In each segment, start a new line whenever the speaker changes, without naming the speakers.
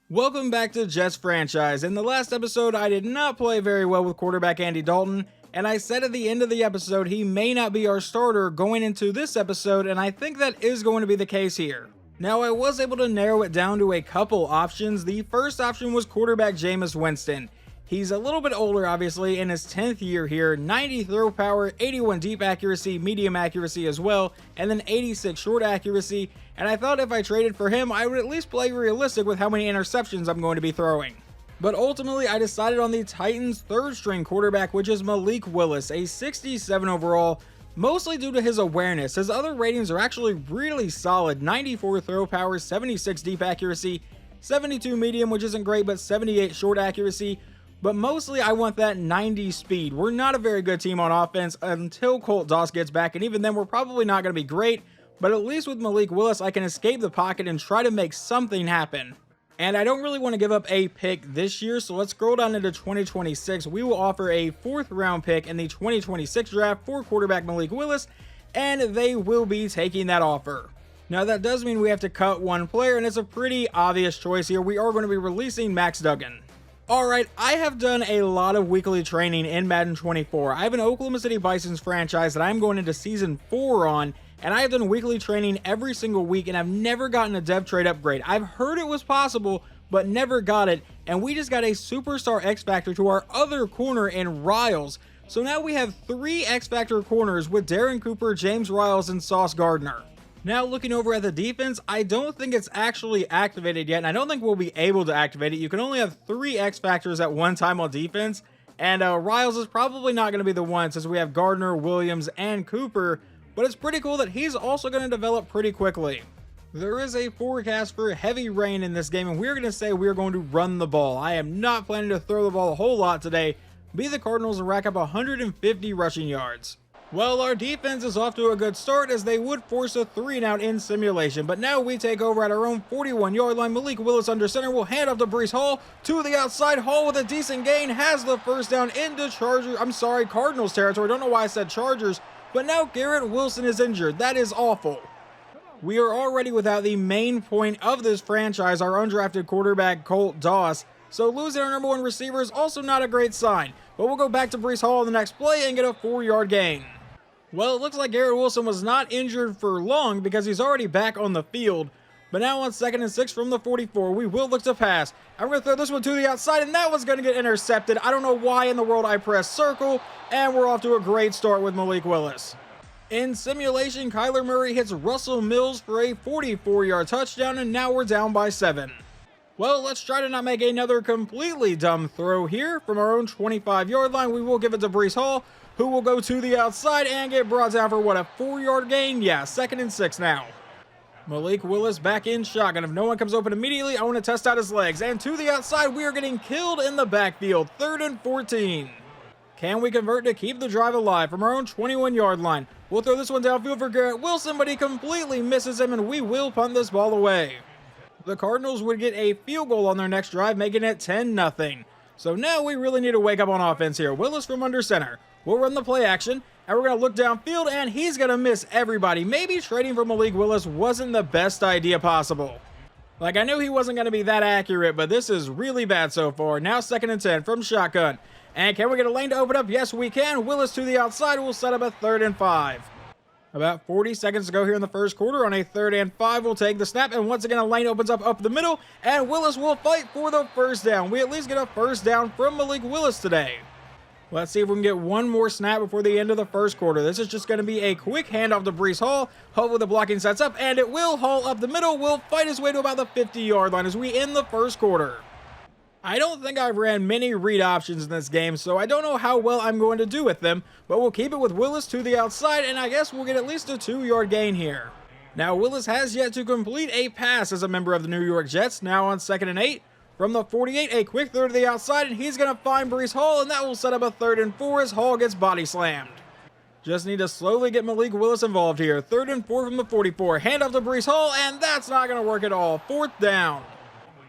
Welcome back to Jets franchise. In the last episode, I did not play very well with quarterback Andy Dalton, and I said at the end of the episode he may not be our starter going into this episode, and I think that is going to be the case here. Now, I was able to narrow it down to a couple options. The first option was quarterback Jameis Winston. He's a little bit older, obviously, in his 10th year here, 90 throw power, 81 deep accuracy, medium accuracy as well, and then 86 short accuracy, and I thought if I traded for him, I would at least play realistic with how many interceptions I'm going to be throwing. But ultimately, I decided on the Titans' third-string quarterback, which is Malik Willis, a 67 overall, mostly due to his awareness. His other ratings are actually really solid, 94 throw power, 76 deep accuracy, 72 medium, which isn't great, but 78 short accuracy. But mostly I want that 90 speed. We're not a very good team on offense until Colt Doss gets back, and even then we're probably not going to be great, but at least with Malik Willis I can escape the pocket and try to make something happen. And I don't really want to give up a pick this year, so let's scroll down into 2026. We will offer a 4th round pick in the 2026 draft for quarterback Malik Willis, and they will be taking that offer. Now that does mean we have to cut one player, and it's a pretty obvious choice here. We are going to be releasing Max Duggan. Alright, I have done a lot of weekly training in Madden 24. I have an Oklahoma City Bisons franchise that I'm going into Season 4 on, and I have done weekly training every single week, and I've never gotten a dev trade upgrade. I've heard it was possible, but never got it, and we just got a superstar X-Factor to our other corner in Riles. So now we have 3 X-Factor corners with Darren Cooper, James Riles, and Sauce Gardner. Now looking over at the defense, I don't think it's actually activated yet, and I don't think we'll be able to activate it. You can only have 3 X-Factors at one time on defense, and Riles is probably not going to be the one since we have Gardner, Williams, and Cooper, but it's pretty cool that he's also going to develop pretty quickly. There is a forecast for heavy rain in this game, and we're going to say we're going to run the ball. I am not planning to throw the ball a whole lot today, beat the Cardinals and rack up 150 rushing yards. Well, our defense is off to a good start as they would force a 3-and-out in simulation, but now we take over at our own 41-yard line. Malik Willis under center will hand off to Breece Hall to the outside. Hall with a decent gain has the first down into Cardinals territory. Don't know why I said Chargers, but now Garrett Wilson is injured. That is awful. We are already without the main point of this franchise, our undrafted quarterback Colt Doss, so losing our number 1 receiver is also not a great sign, but we'll go back to Breece Hall in the next play and get a 4-yard gain. Well, it looks like Garrett Wilson was not injured for long because he's already back on the field. But now on 2nd and 6 from the 44, we will look to pass. I'm going to throw this one to the outside, and that one's going to get intercepted. I don't know why in the world I pressed circle, and we're off to a great start with Malik Willis. In simulation, Kyler Murray hits Russell Mills for a 44-yard touchdown, and now we're down by 7. Well, let's try to not make another completely dumb throw here. From our own 25-yard line, we will give it to Breece Hall, who will go to the outside and get brought down for what, a 4-yard gain? Yeah, 2nd and 6 now. Malik Willis back in shotgun. If no one comes open immediately, I want to test out his legs. And to the outside, we are getting killed in the backfield. 3rd and 14. Can we convert to keep the drive alive from our own 21-yard line? We'll throw this one downfield for Garrett Wilson, but he completely misses him, and we will punt this ball away. The Cardinals would get a field goal on their next drive, making it 10-0. So now we really need to wake up on offense here. Willis from under center. We'll run the play action, and we're going to look downfield, and he's going to miss everybody. Maybe trading for Malik Willis wasn't the best idea possible. Like, I knew he wasn't going to be that accurate, but this is really bad so far. Now 2nd and 10 from shotgun. And can we get a lane to open up? Yes, we can. Willis to the outside will set up a 3rd and 5. About 40 seconds to go here in the first quarter. On a 3rd and 5, we'll take the snap, and once again a lane opens up the middle, and Willis will fight for the first down. We at least get a first down from Malik Willis today. Let's see if we can get one more snap before the end of the first quarter. This is just going to be a quick handoff to Breece Hall. Hopefully the blocking sets up, and it will. Hall up the middle will fight his way to about the 50-yard line as we end the first quarter. I don't think I've ran many read options in this game, so I don't know how well I'm going to do with them, but we'll keep it with Willis to the outside, and I guess we'll get at least a 2-yard gain here. Now Willis has yet to complete a pass as a member of the New York Jets. Now on 2nd and 8. From the 48, a quick throw to the outside, and he's going to find Breece Hall, and that will set up a 3rd and 4 as Hall gets body slammed. Just need to slowly get Malik Willis involved here. 3rd and 4 from the 44. Hand off to Breece Hall, and that's not going to work at all. 4th down.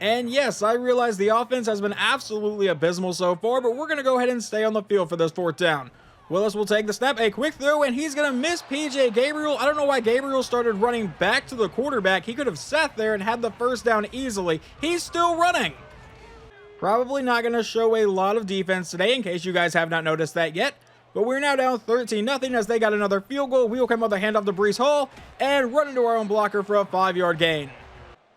And yes, I realize the offense has been absolutely abysmal so far, but we're going to go ahead and stay on the field for this 4th down. Willis will take the snap, a quick throw, and he's going to miss PJ Gabriel. I don't know why Gabriel started running back to the quarterback. He could have sat there and had the first down easily. He's still running. Probably not going to show a lot of defense today, in case you guys have not noticed that yet. But we're now down 13-0 as they got another field goal. We will come up with a handoff to Breece Hall and run into our own blocker for a 5-yard gain.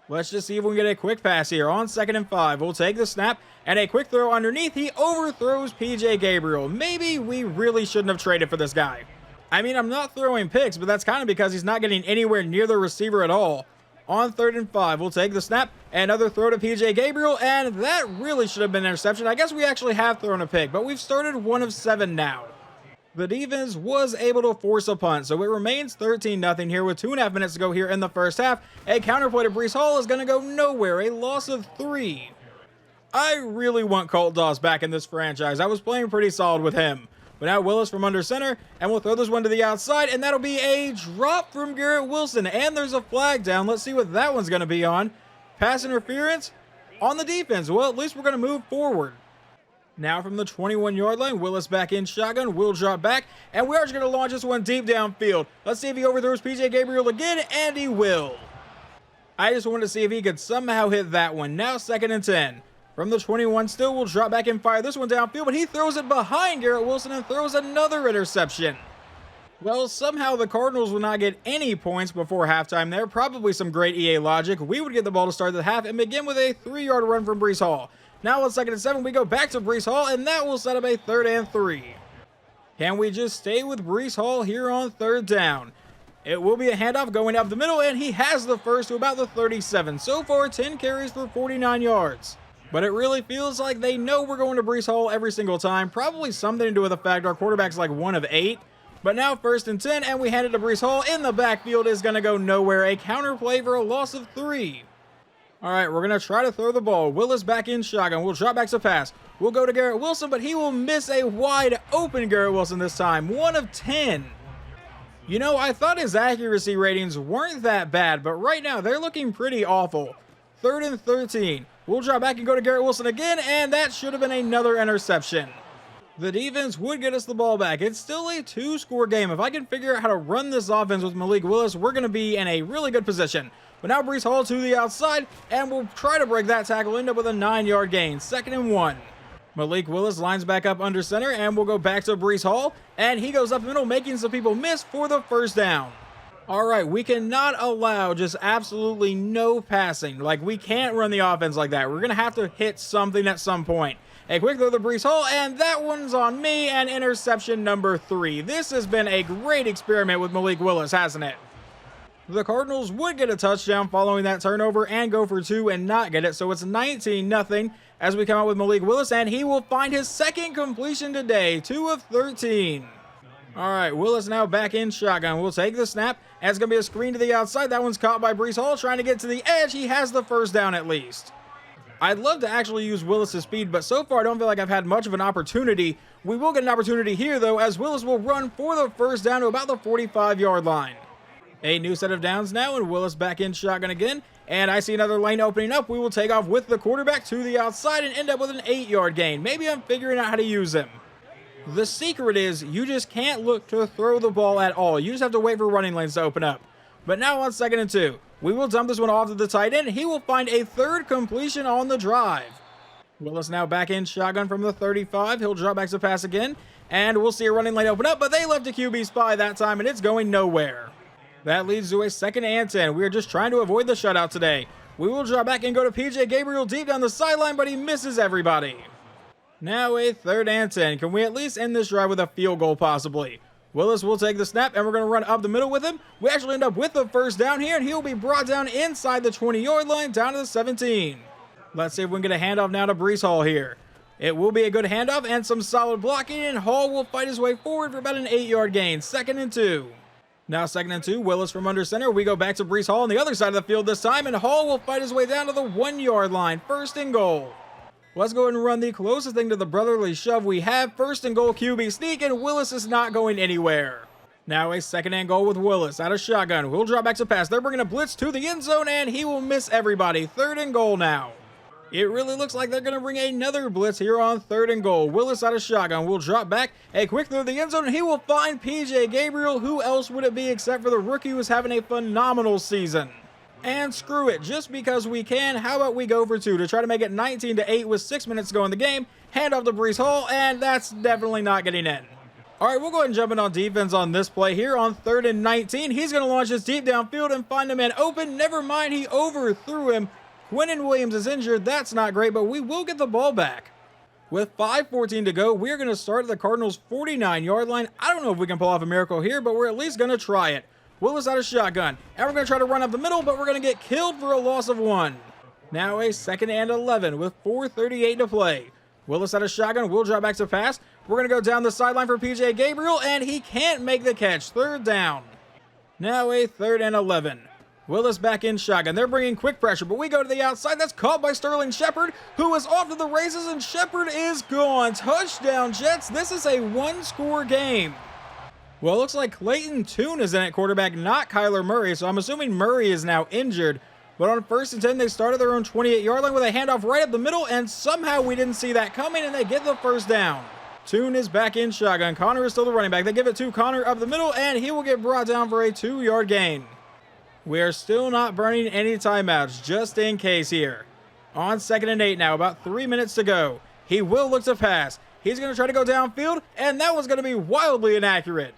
Let's just see if we can get a quick pass here on 2nd and 5. We'll take the snap and a quick throw underneath. He overthrows PJ Gabriel. Maybe we really shouldn't have traded for this guy. I mean, I'm not throwing picks, but that's kind of because he's not getting anywhere near the receiver at all. On 3rd and 5, we'll take the snap, another throw to PJ Gabriel, and that really should have been an interception. I guess we actually have thrown a pick, but we've started 1 of 7 now. The defense was able to force a punt, so it remains 13-0 here with 2.5 minutes to go here in the first half. A counterplay to Breece Hall is going to go nowhere, a loss of 3. I really want Colt Doss back in this franchise. I was playing pretty solid with him. But now Willis from under center, and we'll throw this one to the outside, and that'll be a drop from Garrett Wilson, and there's a flag down. Let's see what that one's going to be on. Pass interference on the defense. Well, at least we're going to move forward. Now from the 21-yard line, Willis back in shotgun, will drop back, and we are just going to launch this one deep downfield. Let's see if he overthrows PJ Gabriel again, and he will. I just wanted to see if he could somehow hit that one. Now 2nd and 10. From the 21 still, we'll drop back and fire this one downfield, but he throws it behind Garrett Wilson and throws another interception. Well, somehow the Cardinals will not get any points before halftime there. Probably some great EA logic. We would get the ball to start the half and begin with a 3-yard run from Breece Hall. Now on 2nd and 7, we go back to Breece Hall, and that will set up a 3rd and 3. Can we just stay with Breece Hall here on 3rd down? It will be a handoff going up the middle, and he has the first to about the 37. So far, 10 carries for 49 yards. But it really feels like they know we're going to Breece Hall every single time. Probably something to do with the fact our quarterback's like 1 of 8. But now 1st and 10, and we hand it to Breece Hall in the backfield is going to go nowhere. A counter play for a loss of 3. All right, we're going to try to throw the ball. Willis back in shotgun. We'll drop back to pass. We'll go to Garrett Wilson, but he will miss a wide open Garrett Wilson this time. 1 of 10. You know, I thought his accuracy ratings weren't that bad, but right now they're looking pretty awful. 3rd and 13. We'll drop back and go to Garrett Wilson again, and that should have been another interception. The defense would get us the ball back. It's still a 2-score game. If I can figure out how to run this offense with Malik Willis, we're going to be in a really good position. But now Breece Hall to the outside, and we'll try to break that tackle, end up with a 9-yard gain. 2nd and 1. Malik Willis lines back up under center, and we'll go back to Breece Hall, and he goes up the middle, making some people miss for the 1st down. All right, we cannot allow just absolutely no passing. Like, we can't run the offense like that. We're going to have to hit something at some point. A quick throw to Breece Hall, and that one's on me, and interception number 3. This has been a great experiment with Malik Willis, hasn't it? The Cardinals would get a touchdown following that turnover and go for 2 and not get it, so it's 19-0 as we come out with Malik Willis, and he will find his 2nd completion today, 2 of 13. All right, Willis now back in shotgun. We'll take the snap, and it's going to be a screen to the outside. That one's caught by Breece Hall trying to get to the edge. He has the 1st down at least. I'd love to actually use Willis' speed, but so far I don't feel like I've had much of an opportunity. We will get an opportunity here, though, as Willis will run for the 1st down to about the 45-yard line. A new set of downs now, and Willis back in shotgun again. And I see another lane opening up. We will take off with the quarterback to the outside and end up with an 8-yard gain. Maybe I'm figuring out how to use him. The secret is you just can't look to throw the ball at all. You just have to wait for running lanes to open up. But now on 2nd and 2, we will dump this one off to the tight end. He will find a 3rd completion on the drive. Willis now back in shotgun from the 35. He'll drop back to pass again. And we'll see a running lane open up, but they left a QB spy that time, and it's going nowhere. That leads to a 2nd and 10. We are just trying to avoid the shutout today. We will drop back and go to PJ Gabriel deep down the sideline, but he misses everybody. Now a 3rd and 10. Can we at least end this drive with a field goal possibly? Willis will take the snap, and we're going to run up the middle with him. We actually end up with the 1st down here, and he'll be brought down inside the 20-yard line, down to the 17. Let's see if we can get a handoff now to Breece Hall here. It will be a good handoff and some solid blocking, and Hall will fight his way forward for about an 8-yard gain. 2nd and 2. Now 2nd and 2, Willis from under center. We go back to Breece Hall on the other side of the field this time, and Hall will fight his way down to the 1-yard line. 1st and goal. Let's go ahead and run the closest thing to the brotherly shove we have. 1st and goal QB sneak, and Willis is not going anywhere. Now a 2nd and goal with Willis out of shotgun. We'll drop back to pass. They're bringing a blitz to the end zone, and he will miss everybody. 3rd and goal now. It really looks like they're going to bring another blitz here on 3rd and goal. Willis out of shotgun will drop back. A quick through the end zone, and he will find PJ Gabriel. Who else would it be except for the rookie who's having a phenomenal season? And screw it, just because we can, how about we go for 2 to try to make it 19-8 with 6 minutes to go in the game. Hand off to Breece Hall, and that's definitely not getting in. All right, we'll go ahead and jump in on defense on this play here on 3rd and 19. He's going to launch this deep downfield and find a man open. Never mind, he overthrew him. Quinnen Williams is injured. That's not great, but we will get the ball back. With 5:14 to go, we're going to start at the Cardinals' 49-yard line. I don't know if we can pull off a miracle here, but we're at least going to try it. Willis out of shotgun, and we're going to try to run up the middle, but we're going to get killed for a loss of 1. Now a 2nd and 11 with 4:38 to play. Willis out of shotgun, will drop back to pass. We're going to go down the sideline for PJ Gabriel, and he can't make the catch. 3rd down. Now a 3rd and 11. Willis back in shotgun. They're bringing quick pressure, but we go to the outside. That's caught by Sterling Shepard, who is off to the races, and Shepard is gone. Touchdown, Jets. This is a 1-score game. Well, it looks like Clayton Tune is in at quarterback, not Kyler Murray, so I'm assuming Murray is now injured. But on 1st and 10, they started their own 28-yard line with a handoff right up the middle, and somehow we didn't see that coming, and they get the 1st down. Tune is back in shotgun. Connor is still the running back. They give it to Connor up the middle, and he will get brought down for a 2-yard gain. We are still not burning any timeouts, just in case here. On 2nd and 8 now, about 3 minutes to go. He will look to pass. He's going to try to go downfield, and that one's going to be wildly inaccurate.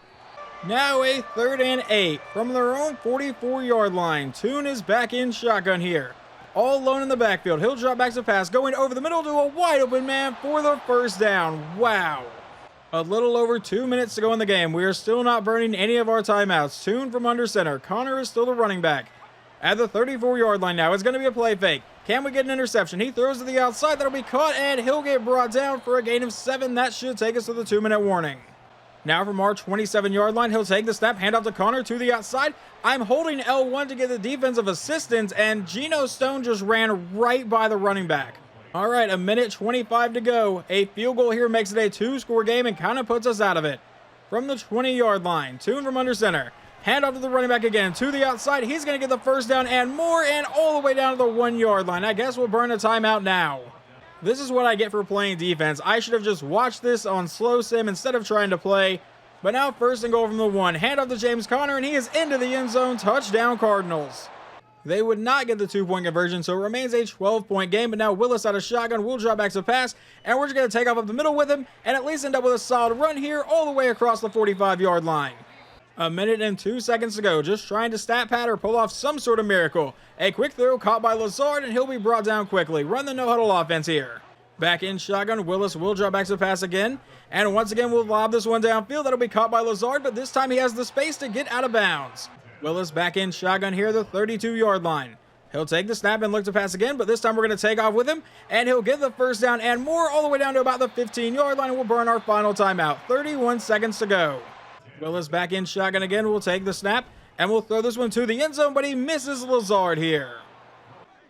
Now a 3rd and 8 from their own 44-yard line. Tune is back in shotgun here. All alone in the backfield. He'll drop back to pass, going over the middle to a wide open man for the 1st down. Wow. A little over 2 minutes to go in the game. We are still not burning any of our timeouts. Tune from under center. Connor is still the running back. At the 34-yard line now, it's going to be a play fake. Can we get an interception? He throws to the outside. That'll be caught, and he'll get brought down for a gain of 7. That should take us to the 2-minute warning. Now from our 27-yard line, he'll take the snap, hand off to Connor to the outside. I'm holding L1 to get the defensive assistance, and Geno Stone just ran right by the running back. All right, a minute 25 to go. A field goal here makes it a 2-score game and kind of puts us out of it. From the 20-yard line, Tune from under center. Hand off to the running back again to the outside. He's going to get the 1st down and more, and all the way down to the 1-yard line. I guess we'll burn a timeout now. This is what I get for playing defense. I should have just watched this on slow sim instead of trying to play. But now 1st and goal from the 1. Hand off to James Conner, and he is into the end zone. Touchdown, Cardinals. They would not get the 2-point conversion, so it remains a 12-point game. But now Willis out of shotgun will drop back to pass, and we're just going to take off up the middle with him and at least end up with a solid run here all the way across the 45-yard line. A minute and 2 seconds to go, just trying to stat pad or pull off some sort of miracle. A quick throw caught by Lazard, and he'll be brought down quickly. Run the no-huddle offense here. Back in shotgun, Willis will drop back to pass again. And once again, we'll lob this one downfield. That'll be caught by Lazard, but this time he has the space to get out of bounds. Willis back in shotgun here, the 32-yard line. He'll take the snap and look to pass again, but this time we're going to take off with him, and he'll get the 1st down and more all the way down to about the 15-yard line, and we'll burn our final timeout. 31 seconds to go. Willis back in shotgun again. We'll take the snap, and we'll throw this one to the end zone, but he misses Lazard here.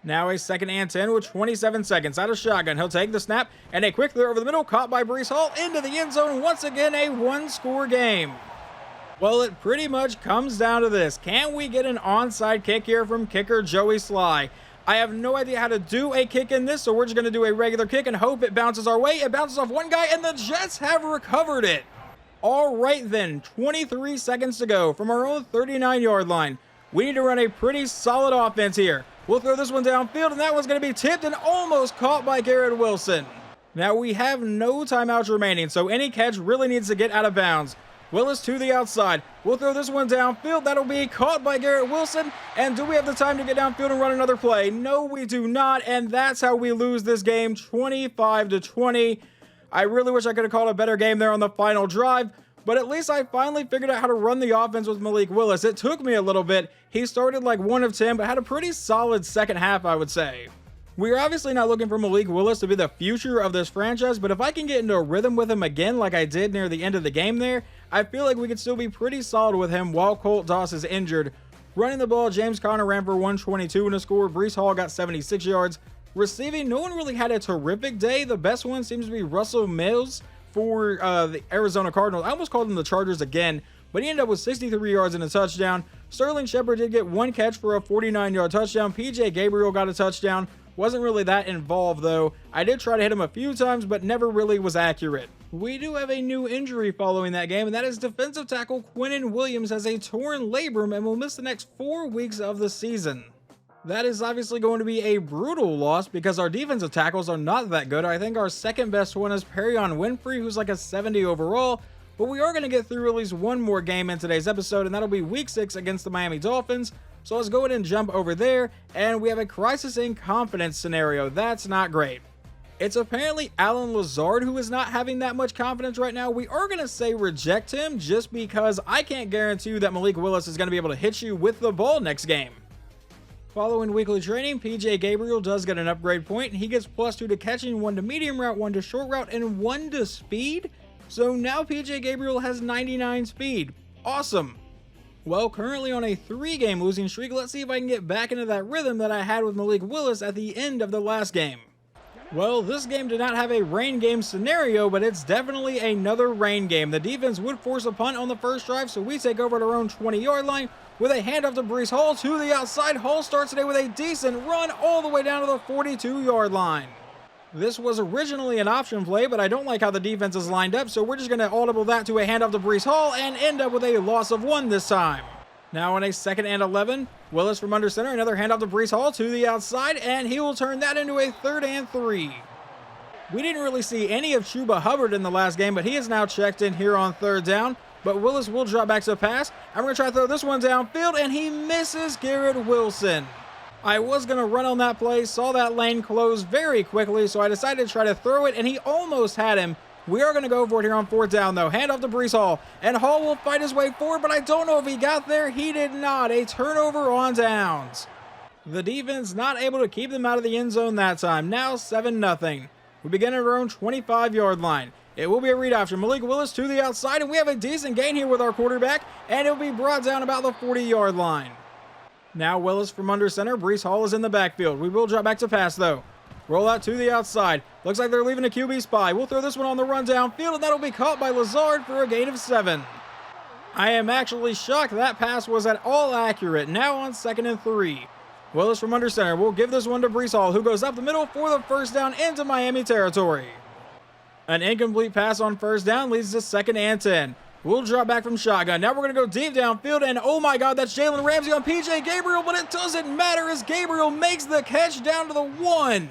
Now a 2nd and 10 with 27 seconds out of shotgun. He'll take the snap, and a quick throw over the middle, caught by Breece Hall into the end zone. Once again, a 1-score game. Well, it pretty much comes down to this. Can we get an onside kick here from kicker Joey Sly? I have no idea how to do a kick in this, so we're just going to do a regular kick and hope it bounces our way. It bounces off one guy, and the Jets have recovered it. All right then, 23 seconds to go from our own 39-yard line. We need to run a pretty solid offense here. We'll throw this one downfield, and that one's going to be tipped and almost caught by Garrett Wilson. Now, we have no timeouts remaining, so any catch really needs to get out of bounds. Willis to the outside. We'll throw this one downfield. That'll be caught by Garrett Wilson. And do we have the time to get downfield and run another play? No, we do not, and that's how we lose this game, 25-20. I really wish I could have called a better game there on the final drive, but at least I finally figured out how to run the offense with Malik Willis. It took me a little bit. He started like 1 of 10, but had a pretty solid second half, I would say. We're obviously not looking for Malik Willis to be the future of this franchise, but if I can get into a rhythm with him again like I did near the end of the game there, I feel like we could still be pretty solid with him while Colt Doss is injured. Running the ball, James Conner ran for 122 in a score. Breece Hall got 76 yards. Receiving, no one really had a terrific day. The best one seems to be Russell Mills for the Arizona Cardinals. I almost called them the Chargers again, but he ended up with 63 yards and a touchdown. Sterling Shepard did get 1 catch for a 49-yard touchdown. PJ Gabriel got a touchdown. Wasn't really that involved though. I did try to hit him a few times, but never really was accurate. We do have a new injury following that game, and that is defensive tackle Quinnen Williams has a torn labrum and will miss the next 4 weeks of the season. That is obviously going to be a brutal loss because our defensive tackles are not that good. I think our second best one is Perrion Winfrey, who's like a 70 overall, but we are going to get through at least one more game in today's episode, and that'll be week 6 against the Miami Dolphins. So let's go ahead and jump over there, and we have a crisis in confidence scenario. That's not great. It's apparently Allen Lazard who is not having that much confidence right now. We are going to say reject him just because I can't guarantee you that Malik Willis is going to be able to hit you with the ball next game. Following weekly training, PJ Gabriel does get an upgrade point, and he gets +2 to catching, 1 to medium route, 1 to short route, and 1 to speed. So now PJ Gabriel has 99 speed. Awesome. Well, currently on a 3-game losing streak, let's see if I can get back into that rhythm that I had with Malik Willis at the end of the last game. Well, this game did not have a rain game scenario, but it's definitely another rain game. The defense would force a punt on the first drive, so we take over at our own 20-yard line with a handoff to Breece Hall to the outside. Hall starts today with a decent run all the way down to the 42-yard line. This was originally an option play, but I don't like how the defense is lined up, so we're just going to audible that to a handoff to Breece Hall and end up with a loss of 1 this time. Now on a 2nd and 11, Willis from under center, another handoff to Breece Hall to the outside, and he will turn that into a 3rd and 3. We didn't really see any of Chuba Hubbard in the last game, but he is now checked in here on 3rd down. But Willis will drop back to pass. I'm going to try to throw this one downfield, and he misses Garrett Wilson. I was going to run on that play, saw that lane close very quickly, so I decided to try to throw it, and he almost had him. We are going to go for it here on 4th down, though. Hand off to Breece Hall, and Hall will fight his way forward, but I don't know if he got there. He did not. A turnover on downs. The defense not able to keep them out of the end zone that time. Now 7-0. We begin at our own 25-yard line. It will be a read option. Malik Willis to the outside, and we have a decent gain here with our quarterback, and it will be brought down about the 40-yard line. Now Willis from under center. Breece Hall is in the backfield. We will drop back to pass, though. Roll out to the outside. Looks like they're leaving a QB spy. We'll throw this one on the run downfield, and that'll be caught by Lazard for a gain of 7. I am actually shocked that pass was at all accurate. Now on 2nd and 3. Willis from under center. We'll give this one to Breece Hall, who goes up the middle for the 1st down into Miami territory. An incomplete pass on 1st down leads to 2nd and 10. We'll drop back from shotgun. Now we're going to go deep downfield, and oh my God, that's Jalen Ramsey on PJ Gabriel, but it doesn't matter as Gabriel makes the catch down to the 1.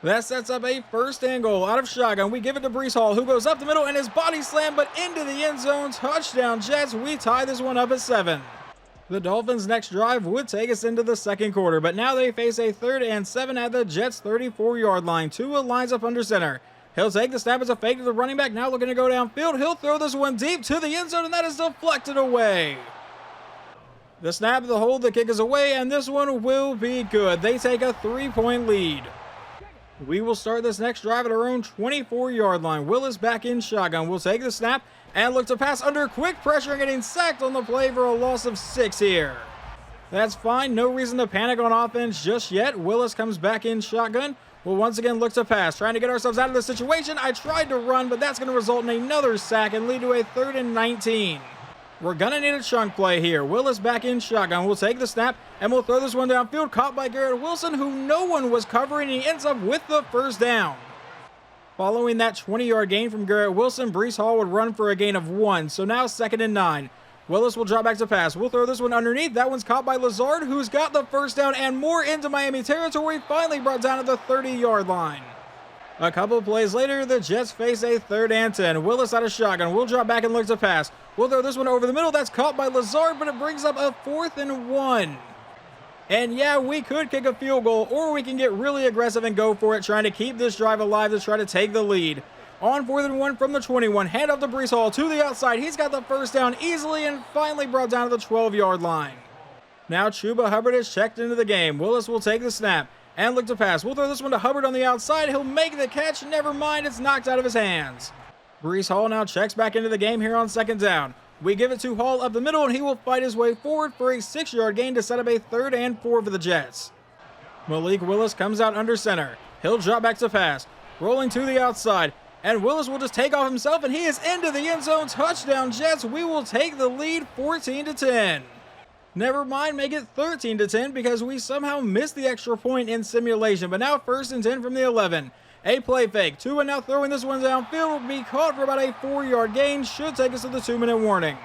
That sets up a 1st and goal out of shotgun. We give it to Breece Hall, who goes up the middle, and his body slam, but into the end zone. Touchdown, Jets. We tie this one up at 7. The Dolphins' next drive would take us into the 2nd quarter, but now they face a 3rd and 7 at the Jets' 34-yard line. Tua lines up under center. He'll take the snap as a fake to the running back, now looking to go downfield. He'll throw this one deep to the end zone, and that is deflected away. The snap, the hold, the kick is away, and this one will be good. They take a 3-point lead. We will start this next drive at our own 24-yard line. Willis back in shotgun. We'll take the snap and look to pass under quick pressure and getting sacked on the play for a loss of 6 here. That's fine. No reason to panic on offense just yet. Willis comes back in shotgun. We'll once again look to pass, trying to get ourselves out of this situation. I tried to run, but that's going to result in another sack and lead to a 3rd and 19. We're going to need a chunk play here. Willis back in shotgun. We'll take the snap, and we'll throw this one downfield, caught by Garrett Wilson, who no one was covering, and he ends up with the 1st down. Following that 20-yard gain from Garrett Wilson, Breece Hall would run for a gain of 1, so now 2nd and 9. Willis will drop back to pass. We'll throw this one underneath. That one's caught by Lazard, who's got the 1st down and more into Miami territory, finally brought down at the 30-yard line. A couple plays later, the Jets face a 3rd and 10. Willis out of shotgun. We'll drop back and look to pass. We'll throw this one over the middle. That's caught by Lazard, but it brings up a 4th and 1. And yeah, we could kick a field goal, or we can get really aggressive and go for it, trying to keep this drive alive to try to take the lead. On 4th and 1 from the 21. Hand off to Breece Hall to the outside. He's got the 1st down easily and finally brought down to the 12-yard line. Now Chuba Hubbard is checked into the game. Willis will take the snap and look to pass. We'll throw this one to Hubbard on the outside. He'll make the catch. Never mind, it's knocked out of his hands. Breece Hall now checks back into the game here on 2nd down. We give it to Hall up the middle, and he will fight his way forward for a 6-yard gain to set up a 3rd and 4 for the Jets. Malik Willis comes out under center. He'll drop back to pass. Rolling to the outside. And Willis will just take off himself, and he is into the end zone. Touchdown, Jets. We will take the lead 14-10. Never mind, make it 13-10 because we somehow missed the extra point in simulation. But now 1st and 10 from the 11. A play fake. Tua now throwing this one downfield. Will be caught for about a 4-yard gain. Should take us to the 2-minute warning.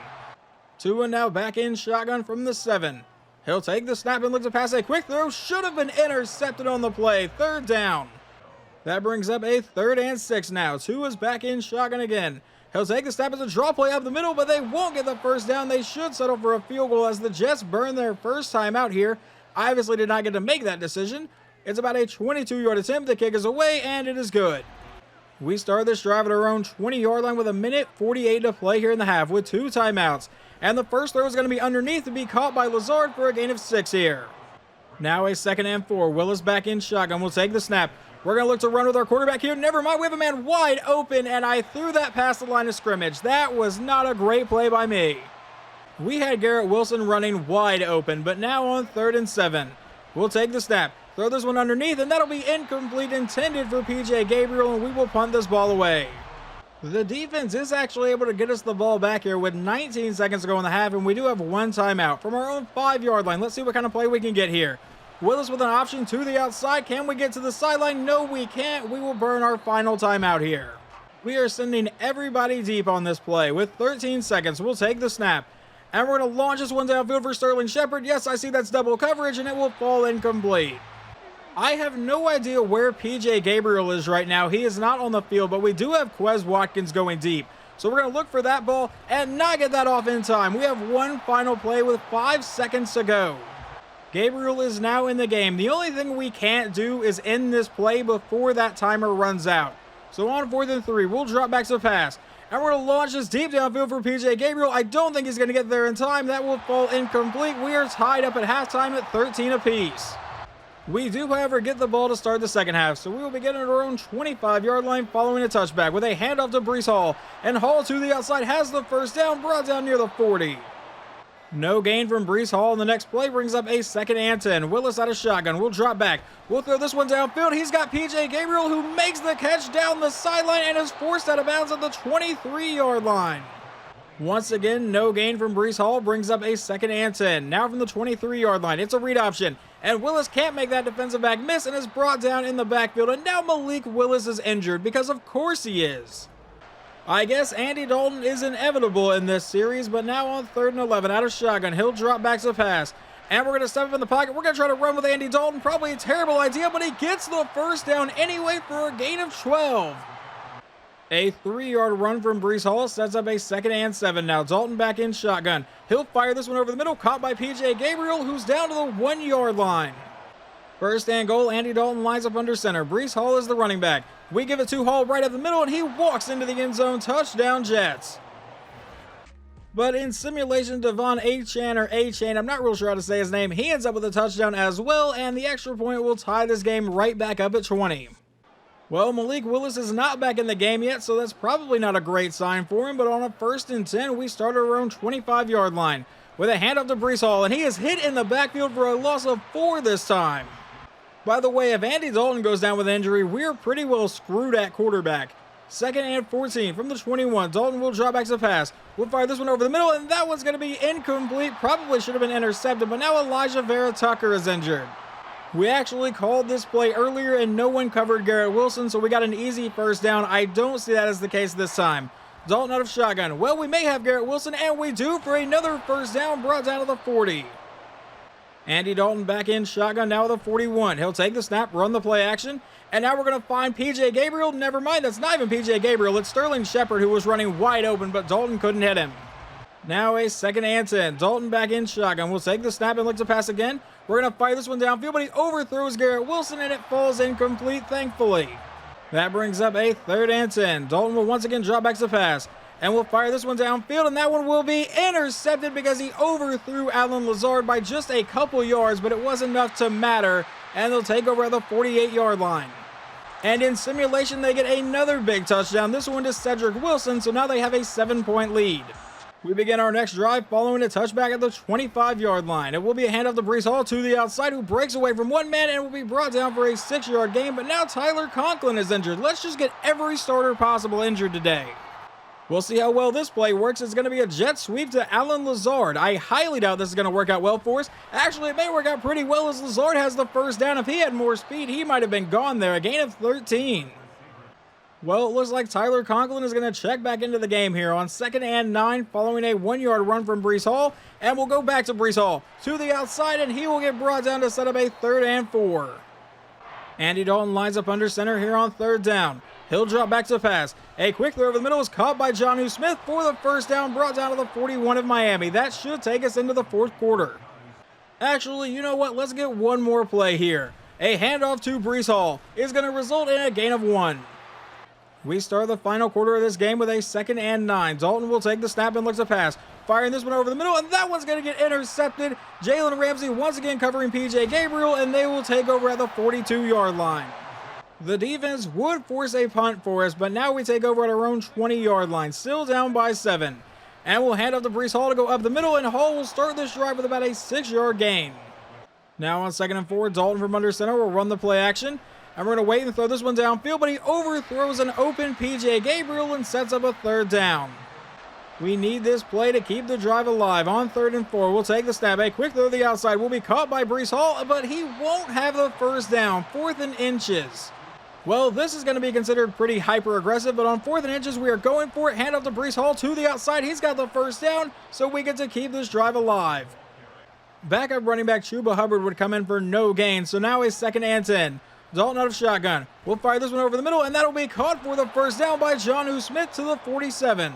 Tua now back in shotgun from the 7. He'll take the snap and look to pass a quick throw. Should have been intercepted on the play. 3rd down. That brings up a 3rd and 6 now. Tua's back in shotgun again. He'll take the snap as a draw play up the middle, but they won't get the 1st down. They should settle for a field goal as the Jets burn their first time out here. I obviously did not get to make that decision. It's about a 22-yard attempt. The kick is away, and it is good. We start this drive at our own 20-yard line with 1:48 to play here in the half with 2 timeouts. And the first throw is going to be underneath to be caught by Lazard for a gain of 6 here. Now a 2nd and 4. Willis back in shotgun. We'll take the snap. We're going to look to run with our quarterback here. Never mind, we have a man wide open, and I threw that past the line of scrimmage. That was not a great play by me. We had Garrett Wilson running wide open, but now on 3rd and 7. We'll take the snap, throw this one underneath, and that'll be incomplete, intended for P.J. Gabriel, and we will punt this ball away. The defense is actually able to get us the ball back here with 19 seconds to go in the half, and we do have 1 timeout from our own 5-yard line. Let's see what kind of play we can get here. Willis with an option to the outside. Can we get to the sideline? No, we can't. We will burn our final timeout here. We are sending everybody deep on this play. With 13 seconds, we'll take the snap. And we're going to launch this one downfield for Sterling Shepard. Yes, I see that's double coverage, and it will fall incomplete. I have no idea where P.J. Gabriel is right now. He is not on the field, but we do have Quez Watkins going deep. So we're going to look for that ball and not get that off in time. We have one final play with 5 seconds to go. Gabriel is now in the game. The only thing we can't do is end this play before that timer runs out. So on 4th and 3, we'll drop back to pass. And we're going to launch this deep downfield for P.J. Gabriel. I don't think he's going to get there in time. That will fall incomplete. We are tied up at halftime at 13 apiece. We do, however, get the ball to start the second half, so we will begin at our own 25-yard line following a touchback with a handoff to Breece Hall. And Hall to the outside has the 1st down, brought down near the 40. No gain from Breece Hall, and the next play brings up a 2nd and 10. Willis out of shotgun. We'll drop back. We'll throw this one downfield. He's got P.J. Gabriel, who makes the catch down the sideline and is forced out of bounds at the 23-yard line. Once again, no gain from Breece Hall brings up a 2nd and 10. Now from the 23-yard line, it's a read option. And Willis can't make that defensive back miss and is brought down in the backfield. And now Malik Willis is injured, because of course he is. I guess Andy Dalton is inevitable in this series, but now on 3rd and 11 out of shotgun, he'll drop back to pass. And we're going to step up in the pocket. We're going to try to run with Andy Dalton. Probably a terrible idea, but he gets the 1st down anyway for a gain of 12. A 3-yard run from Breece Hall sets up a 2nd and 7. Now Dalton back in shotgun. He'll fire this one over the middle, caught by P.J. Gabriel, who's down to the 1-yard line. 1st and goal, Andy Dalton lines up under center. Breece Hall is the running back. We give it to Hall right up the middle, and he walks into the end zone. Touchdown, Jets. But in simulation, Devon Achane, or Achane, I'm not real sure how to say his name, he ends up with a touchdown as well, and the extra point will tie this game right back up at 20. Well, Malik Willis is not back in the game yet, so that's probably not a great sign for him, but on a 1st and 10, we start our own 25-yard line with a handoff to Breece Hall, and he is hit in the backfield for a loss of 4 this time. By the way, if Andy Dalton goes down with injury, we're pretty well screwed at quarterback. 2nd and 14 from the 21. Dalton will drop back to pass. We'll fire this one over the middle, and that one's going to be incomplete. Probably should have been intercepted, but now Elijah Vera Tucker is injured. We actually called this play earlier, and no one covered Garrett Wilson, so we got an easy 1st down. I don't see that as the case this time. Dalton out of shotgun. Well, we may have Garrett Wilson, and we do for another 1st down, brought down to the 40. Andy Dalton back in shotgun now with a 41. He'll take the snap, run the play action, and now we're going to find P.J. Gabriel. Never mind, that's not even P.J. Gabriel. It's Sterling Shepard, who was running wide open, but Dalton couldn't hit him. Now a 2nd and 10. Dalton back in shotgun. We'll take the snap and look to pass again. We're going to fire this one downfield, but he overthrows Garrett Wilson, and it falls incomplete, thankfully. That brings up a 3rd and 10. Dalton will once again drop back to pass. And we'll fire this one downfield, and that one will be intercepted because he overthrew Allen Lazard by just a couple yards, but it was enough to matter, and they'll take over at the 48-yard line. And in simulation, they get another big touchdown, this one to Cedric Wilson, so now they have a 7-point lead. We begin our next drive following a touchback at the 25-yard line. It will be a handoff to Breece Hall to the outside, who breaks away from one man and will be brought down for a 6-yard gain, but now Tyler Conklin is injured. Let's just get every starter possible injured today. We'll see how well this play works. It's going to be a jet sweep to Allen Lazard. I highly doubt this is going to work out well for us. Actually, it may work out pretty well as Lazard has the first down. If he had more speed, he might have been gone there. A gain of 13. Well, it looks like Tyler Conklin is going to check back into the game here on 2nd and 9 following a 1-yard run from Breece Hall. And we'll go back to Breece Hall to the outside, and he will get brought down to set up a 3rd and 4. Andy Dalton lines up under center here on 3rd down. He'll drop back to pass. A quick throw over the middle is caught by Jonnu Smith for the first down, brought down to the 41 of Miami. That should take us into the 4th quarter. Actually, you know what? Let's get one more play here. A handoff to Breece Hall is going to result in a gain of 1. We start the final quarter of this game with a 2nd and 9. Dalton will take the snap and looks to pass. Firing this one over the middle, and that one's going to get intercepted. Jalen Ramsey once again covering P.J. Gabriel, and they will take over at the 42-yard line. The defense would force a punt for us, but now we take over at our own 20-yard line, still down by 7. And we'll hand off to Breece Hall to go up the middle, and Hall will start this drive with about a 6-yard gain. Now on 2nd and 4, Dalton from under center will run the play action. And we're going to wait and throw this one downfield, but he overthrows an open P.J. Gabriel and sets up a 3rd down. We need this play to keep the drive alive. On 3rd and 4, we'll take the snap. A quick throw to the outside will be caught by Breece Hall, but he won't have the first down. 4th and inches. Well, this is going to be considered pretty hyper-aggressive, but on 4th and inches, we are going for it. Hand off to Breece Hall to the outside. He's got the first down, so we get to keep this drive alive. Backup running back Chuba Hubbard would come in for no gain, so now it's 2nd and 10. Dalton out of shotgun. We'll fire this one over the middle, and that'll be caught for the first down by Jonnu Smith to the 47.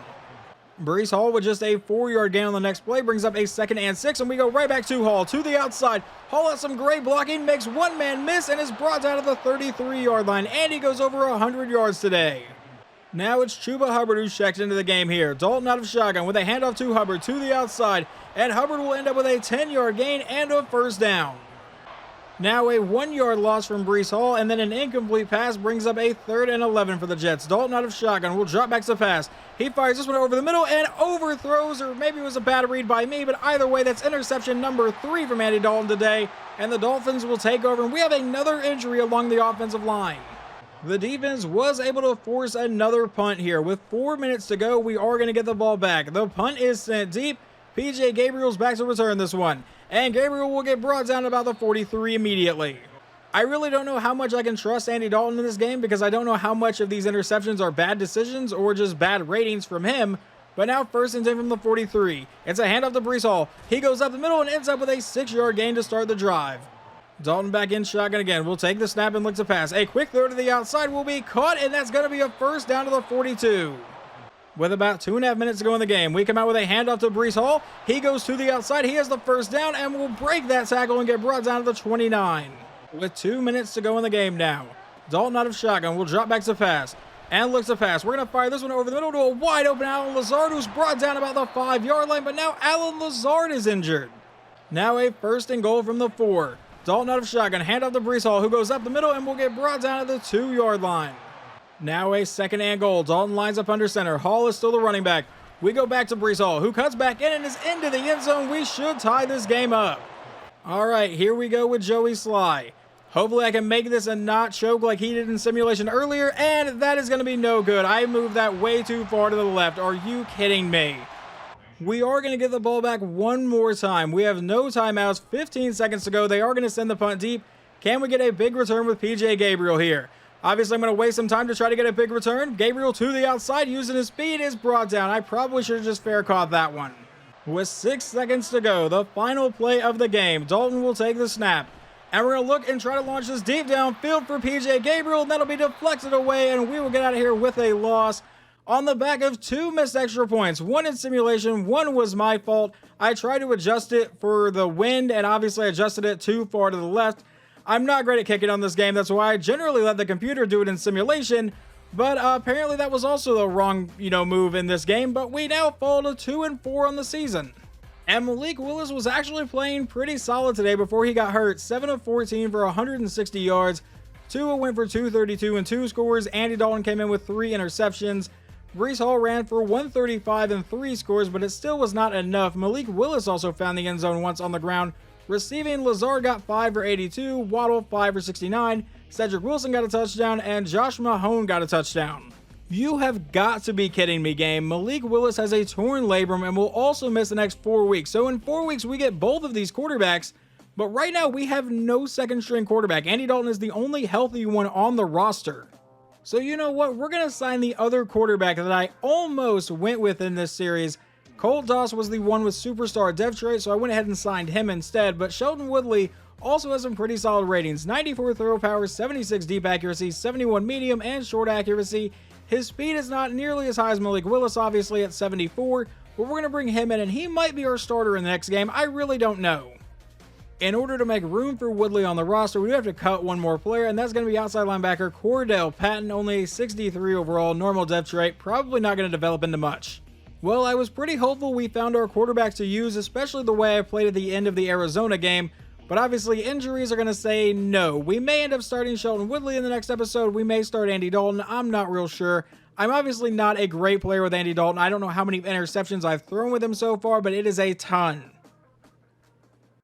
Breece Hall with just a 4-yard gain on the next play brings up a 2nd and 6, and we go right back to Hall to the outside. Hall has some great blocking, makes one man miss, and is brought down to the 33-yard line, and he goes over 100 yards today. Now it's Chuba Hubbard who's checked into the game here. Dalton out of shotgun with a handoff to Hubbard to the outside, and Hubbard will end up with a 10-yard gain and a first down. Now a 1-yard loss from Breece Hall, and then an incomplete pass brings up a 3rd and 11 for the Jets. Dalton out of shotgun will drop back to pass. He fires this one over the middle and overthrows, or maybe it was a bad read by me, but either way, that's interception number 3 from Andy Dalton today, and the Dolphins will take over, and we have another injury along the offensive line. The defense was able to force another punt here. With 4 minutes to go, we are going to get the ball back. The punt is sent deep. P.J. Gabriel's back to return this one, and Gabriel will get brought down about the 43 immediately. I really don't know how much I can trust Andy Dalton in this game because I don't know how much of these interceptions are bad decisions or just bad ratings from him, but now 1st and 10 from the 43. It's a handoff to Breece Hall. He goes up the middle and ends up with a 6-yard gain to start the drive. Dalton back in shotgun again. We'll take the snap and look to pass. A quick throw to the outside will be caught, and that's going to be a first down to the 42. With about 2.5 minutes to go in the game, we come out with a handoff to Breece Hall. He goes to the outside. He has the first down and will break that tackle and get brought down to the 29. With 2 minutes to go in the game now, Dalton out of shotgun will drop back to pass and looks to pass. We're going to fire this one over the middle to a wide open Allen Lazard, who's brought down about the 5-yard line, but now Allen Lazard is injured. Now a 1st and goal from the 4. Dalton out of shotgun, handoff to Breece Hall, who goes up the middle and will get brought down to the 2-yard line. Now a 2nd and goal. Dalton lines up under center. Hall is still the running back. We go back to Breece Hall, who cuts back in and is into the end zone. We should tie this game up. All right, here we go with Joey Sly. Hopefully I can make this and not choke like he did in simulation earlier, and that is going to be no good. I moved that way too far to the left. Are you kidding me? We are going to get the ball back one more time. We have no timeouts, 15 seconds to go. They are going to send the punt deep. Can we get a big return with P.J. Gabriel here? Obviously, I'm going to waste some time to try to get a big return. Gabriel to the outside, using his speed, is brought down. I probably should have just fair caught that one. With 6 seconds to go, the final play of the game, Dalton will take the snap. And we're going to look and try to launch this deep downfield for P.J. Gabriel, and that'll be deflected away, and we will get out of here with a loss on the back of 2 missed extra points. 1 in simulation, 1 was my fault. I tried to adjust it for the wind, and obviously adjusted it too far to the left. I'm not great at kicking on this game. That's why I generally let the computer do it in simulation. But apparently that was also the wrong, move in this game. But we now fall to 2-4 on the season. And Malik Willis was actually playing pretty solid today before he got hurt. 7 of 14 for 160 yards. Tua went for 232 and 2 scores. Andy Dalton came in with 3 interceptions. Breece Hall ran for 135 and 3 scores, but it still was not enough. Malik Willis also found the end zone once on the ground. Receiving, Lazard got 5 for 82, Waddle 5 for 69, Cedric Wilson got a touchdown, and Josh Mahone got a touchdown. You have got to be kidding me, game. Malik Willis has a torn labrum and will also miss the next 4 weeks. So in 4 weeks, we get both of these quarterbacks. But right now, we have no second string quarterback. Andy Dalton is the only healthy one on the roster. So you know what? We're going to sign the other quarterback that I almost went with in this series. Cole Doss was the one with superstar depth chart, so I went ahead and signed him instead. But Sheldon Woodley also has some pretty solid ratings. 94 throw power, 76 deep accuracy, 71 medium and short accuracy. His speed is not nearly as high as Malik Willis, obviously, at 74, but we're going to bring him in, and he might be our starter in the next game. I really don't know. In order to make room for Woodley on the roster, we do have to cut one more player, and that's going to be outside linebacker Cordell Patton, only a 63 overall, normal depth chart, probably not going to develop into much. Well, I was pretty hopeful we found our quarterback to use, especially the way I played at the end of the Arizona game, but obviously injuries are going to say no. We may end up starting Sheldon Woodley in the next episode. We may start Andy Dalton. I'm not real sure. I'm obviously not a great player with Andy Dalton. I don't know how many interceptions I've thrown with him so far, but it is a ton.